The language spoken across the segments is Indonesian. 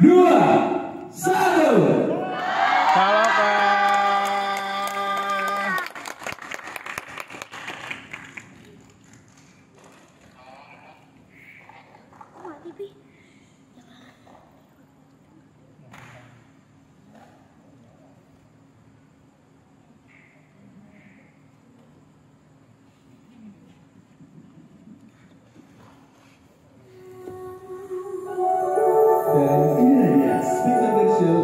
2, 1. Dan ini dia spectacular show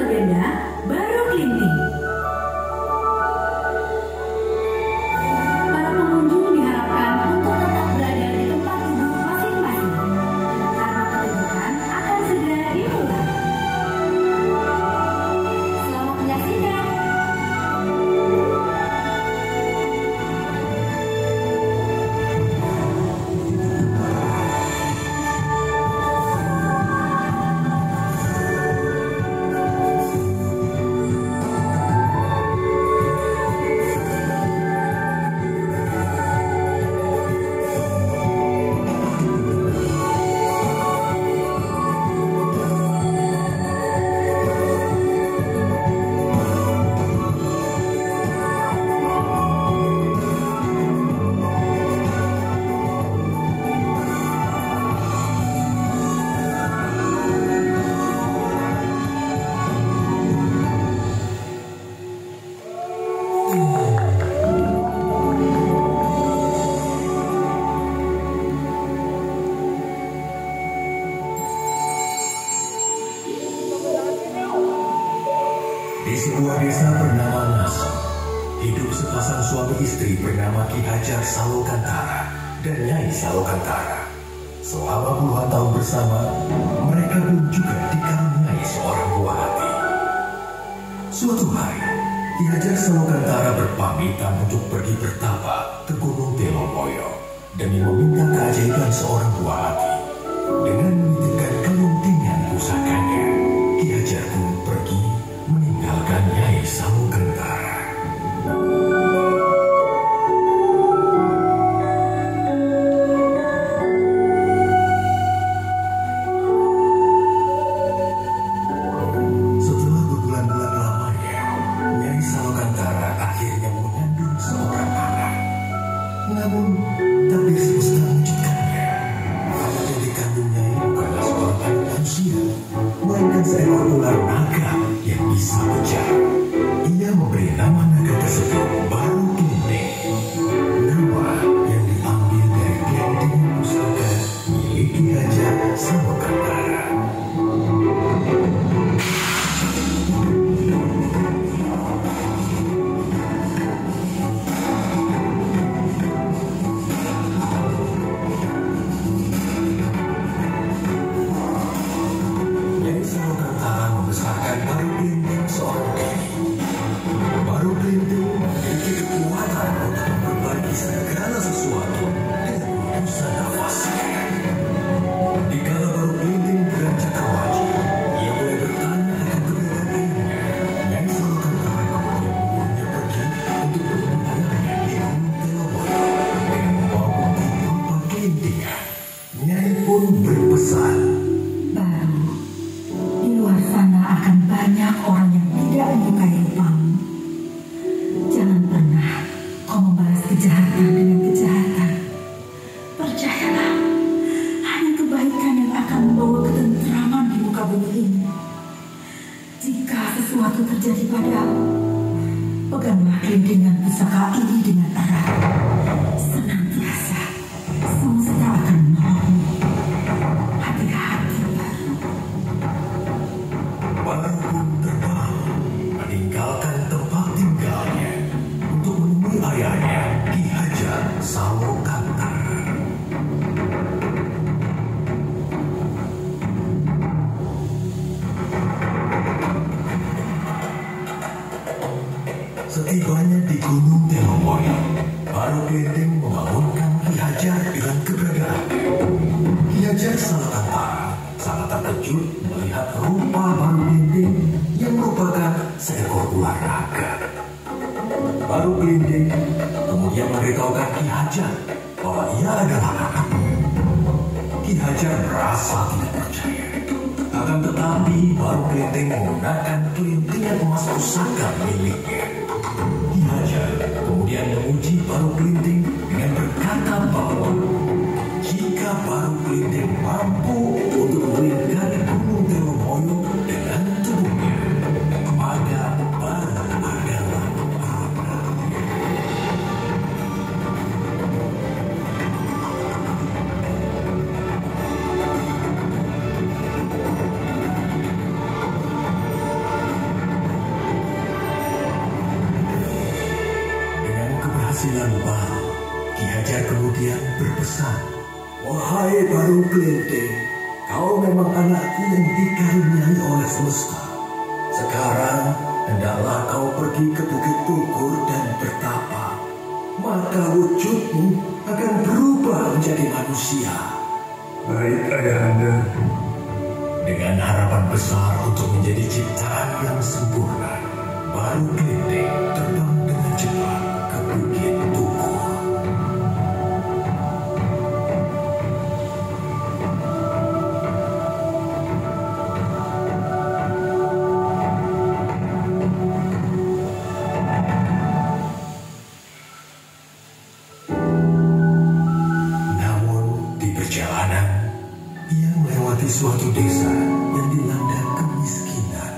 legenda Baru Klinik. Selamat menyaksikan. Di sebuah desa bernama Ngasem, hidup sepasang suami istri bernama Ki Hajar Salokantara dan Nyai Salokantara. Selama puluhan tahun bersama, mereka pun juga dikaruniai seorang buah hati. Suatu hari, Ki Hajar Salokantara berpamitan untuk pergi bertapa ke Gunung Telomoyo demi meminta keajaiban seorang buah hati. Dengan menitipkan keluntingan pusakanya, Ki Hajar pun pergi meninggalkan Nyai Salokantara. Setelah berbulan-bulan lamanya, Nyai Salokantara akhirnya mengandung seorang anak. Namun, takdir semesta mengejutkannya. Anak yang dikandungnya bukanlah seorang anak manusia, melainkan seekor ular naga yang bisa bicara. Ia memberi nama naga tersebut Baru Klinik, nama yang diambil dari kelintingan pusaka milik Ki Hajar Salokantara. Nyai Salokantara membesarkan Baru Klinik seorang diri. Baru Klinik memiliki kekuatan untuk memperbaiki segala sesuatu dengan hembusan nafasnya. Dikala Baru Klinik beranjak remaja, ia mulai bertanya akan keberadaan ayahnya. Nyai Salokantara kemudian membuatnya pergi untuk bertemu ayahnya di Gunung Telomoyo dengan membawa bukti berupa kelintingan. Nyai pun berpesan, Baru, di luar sana akan banyak orang yang tidak menyukai rupamu. Jangan pernah kau membalas kejahatan dengan kejahatan. Percayalah, hanya kebaikan yang akan membawa ketentraman di muka bumi ini. Jika sesuatu terjadi padamu, peganglah kelintingan pusaka ini dengan erat. Senantiasa, semesta akan menolongmu. Gunung Telomoyo, Baru Kelenteng membangunkan Ki Hajar dengan keberadaannya. Ki Hajar Salokantara sangat terkejut melihat rupa Baru Kelenteng yang merupakan seekor ular naga. Baru Kelenteng kemudian memberitahukan Ki Hajar bahwa ia adalah anaknya. Ki Hajar merasa tidak percaya. Akan tetapi Baru Kelenteng menggunakan kelintingan emas pusaka miliknya. Ki Hajar kemudian menguji Baru Kelenteng dengan berkata bahwa jika Baru Kelenteng mampu untuk melingkari Gunung Telomoyo dengan tubuhnya, maka Baru adalah anaknya. Keberhasilan Baru, Ki Hajar kemudian berpesan, "Wahai Baru Kelenteng, kau memang anakku yang dikaruniai oleh semesta. Sekarang hendaklah kau pergi ke Bukit Tugur dan bertapa. Maka wujudmu akan berubah menjadi manusia." Baik, Ayahanda. Dengan harapan besar untuk menjadi ciptaan yang sempurna, Baru Kelenteng terbang dengan cepat ke Bukit Tugur. Namun di perjalanan, ia melewati suatu desa yang dilanda kemiskinan.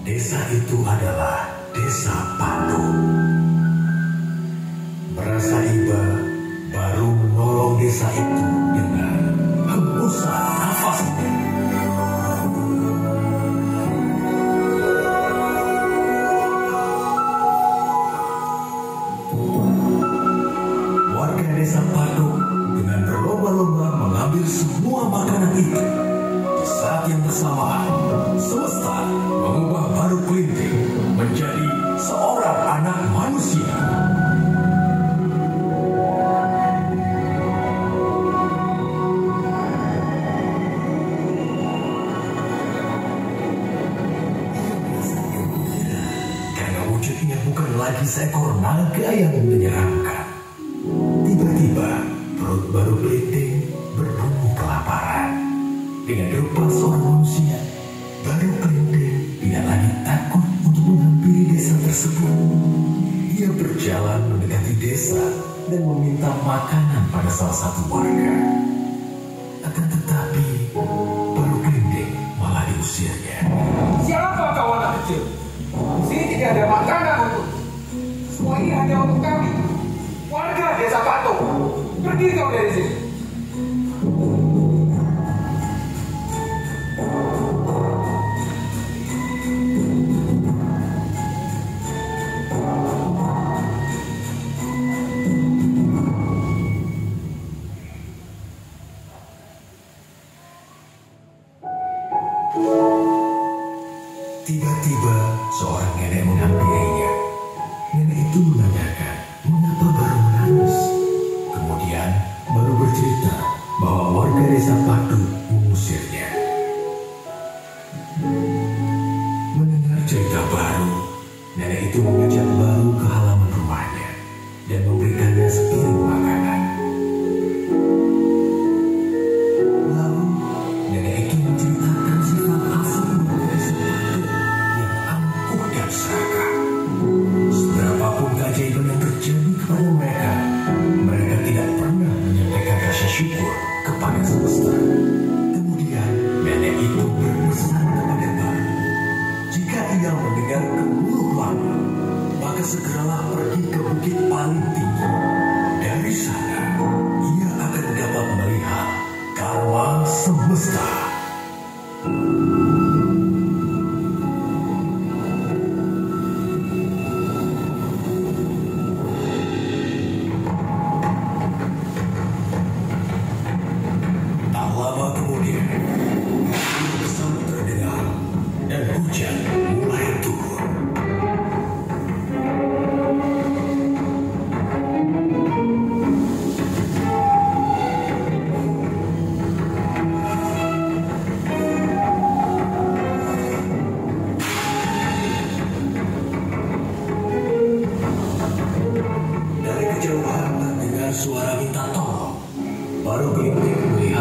Desa itu adalah Desa Patung. Merasa iba, Baru menolong desa itu dengan hembusan nafasnya. Warga Desa Patung dengan berlomba-lomba mengambil semua makanan itu. Di saat yang bersamaan, semesta mengubah Baru Kelenteng menjadi seorang anak manusia. Karena wujudnya bukan lagi seekor naga yang menyeramkan. Tiba-tiba perut Baru Kelenteng berbunyi kelaparan. Dengan rupa seorang manusia, Baru Kelenteng tidak lagi takut untuk menghampiri desa tersebut. Ia berjalan mendekati desa dan meminta makanan pada salah satu warga. Akan tetapi, Baru Kelenteng malah diusirnya. Siapa kau anak kecil? Di sini tidak ada makanan untuk. Semua ini hanya untuk kami, warga Desa Patung. Pergi kau dari sini. Tiba-tiba seorang nenek menghampirinya. Nenek itu menanyakan mengapa Baru menangis. Kemudian Baru bercerita bahwa warga Desa Patung mengusirnya. Mendengar cerita Baru, nenek itu mengajak Baru ke halaman rumahnya dan memberikannya sepiring makanan. Lalu nenek itu menceritakan sifat asli warga Desa Patung yang angkuh dan serakah. Seberapapun keajaiban yang terjadi kepada mereka, mereka tidak pernah menyampaikan rasa syukur kepada semesta. Kemudian nenek itu berpesan kepada Baru, jika ia mendengar gemuruh langit, maka segeralah pergi ke bukit paling tinggi. Dari sana, ia akan dapat melihat kawah semesta. Tak lama kemudian, angin besar terdengar dan hujan mulai turun.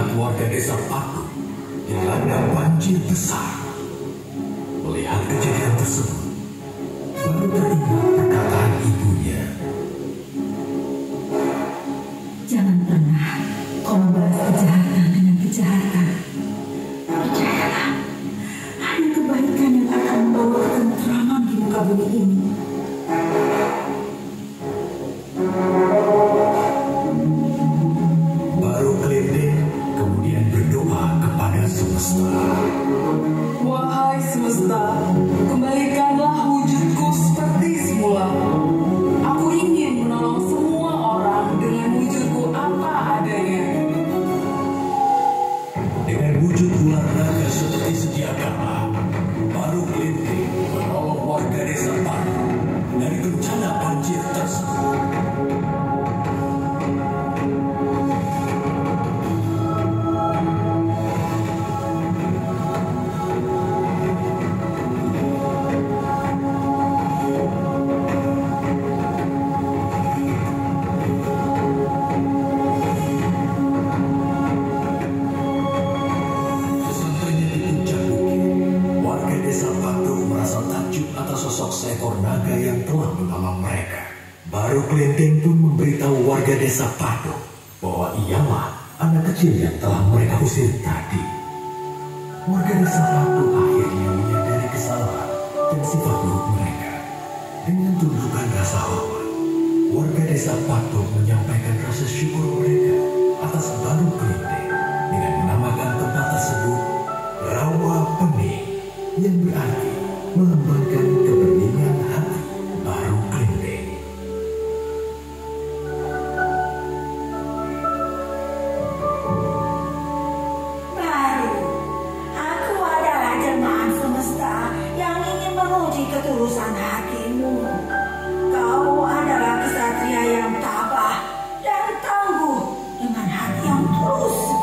melihat warga desa Patu dilanda banjir besar. Melihat kejadian tersebut, baru teringat perkataan ibunya. Jangan pernah kau membalas kejahatan dengan kejahatan. Percayalah, hanya kebaikan yang akan membawa ketentraman di muka bumi ini. Baru Klendeng kemudian berdoa kepada semesta. Wahai semesta, kembalikanlah wujudku seperti semula. Aku ingin menolong semua orang dengan wujudku apa adanya. Dengan wujud ular naga seperti sedia kala, baru Klendeng menolong warga desa Patu dari bencana banjir tersebut. Sesampainya di puncak bukit, warga desa Patu merasa takjub atas sosok seekor naga yang telah menolong mereka. Baru Klendeng pun memberitahu warga desa Patu bahwa ialah anak kecil yang telah mereka usir tadi. Warga desa Patu akhirnya menyadari kesalahan dan sifat buruk mereka. Dengan tunjukkan rasa hormat, warga desa Patu menyampaikan rasa syukur mereka atas baru Klendeng dengan menamakan tempat tersebut Rawa Pening, yang berarti melambangkan kebeningan hati baru Klendeng. Baru, aku adalah jemaat semesta yang ingin menguji ketulusan hatimu. Kau adalah kesatria yang tabah dan tangguh dengan hati yang tulus.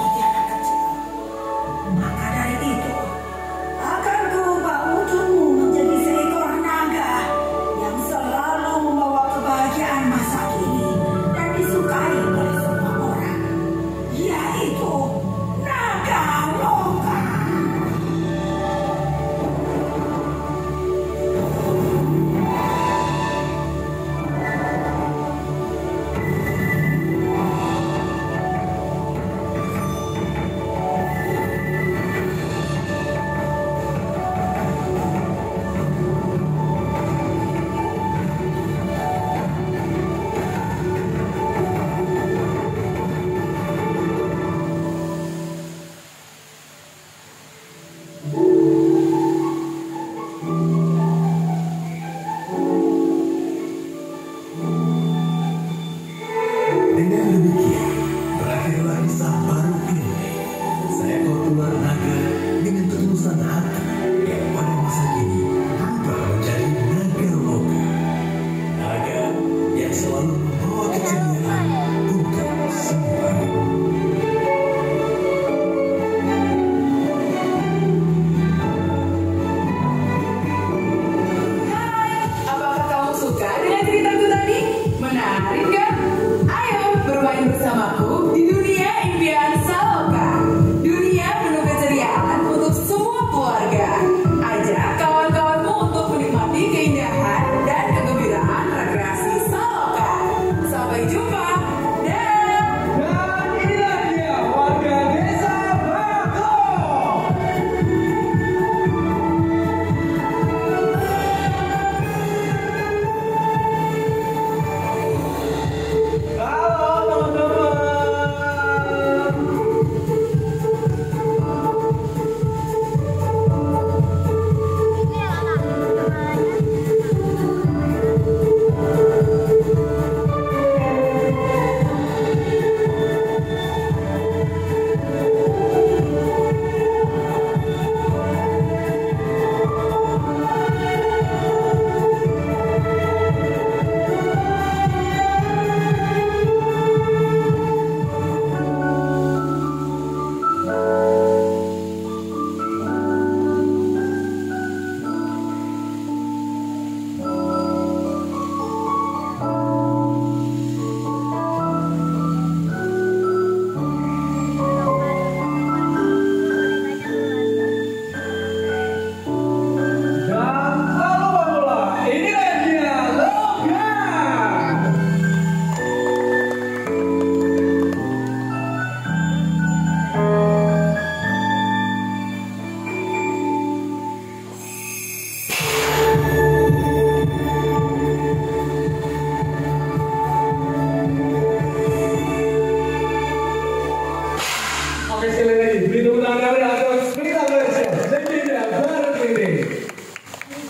Oke, sekali lagi beri tepuk tangan untuk Split Version legenda bareng ini.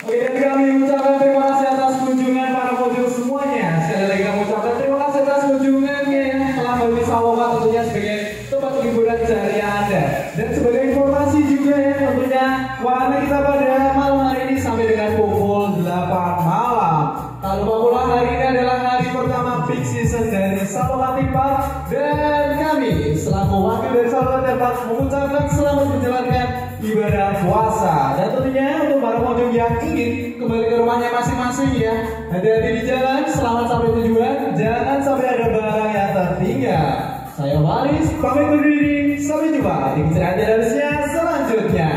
Oke, dan kami ucapkan terima kasih atas kunjungan para pojok semuanya. Sekali lagi kami ucapkan terima kasih atas kunjungannya yang telah membeli Saloka tentunya sebagai tempat hiburan ceria Anda. Dan sebagai informasi juga ya tentunya wahana kita pada malam hari ini sampai dengan pukul 8 malam. Tak lupa pula hari ini adalah hari pertama peak season dari Saloka Theme Park, dan kami selaku wakil dari Saloka Theme Park mengucapkan selamat menjalankan ibadah puasa. Dan tentunya untuk para pengunjung yang ingin kembali ke rumahnya masing-masing ya, hati-hati di jalan, selamat sampai tujuan, jangan sampai ada barang yang tertinggal. Saya Waris, pamit undur diri, sampai jumpa di cerita selanjutnya.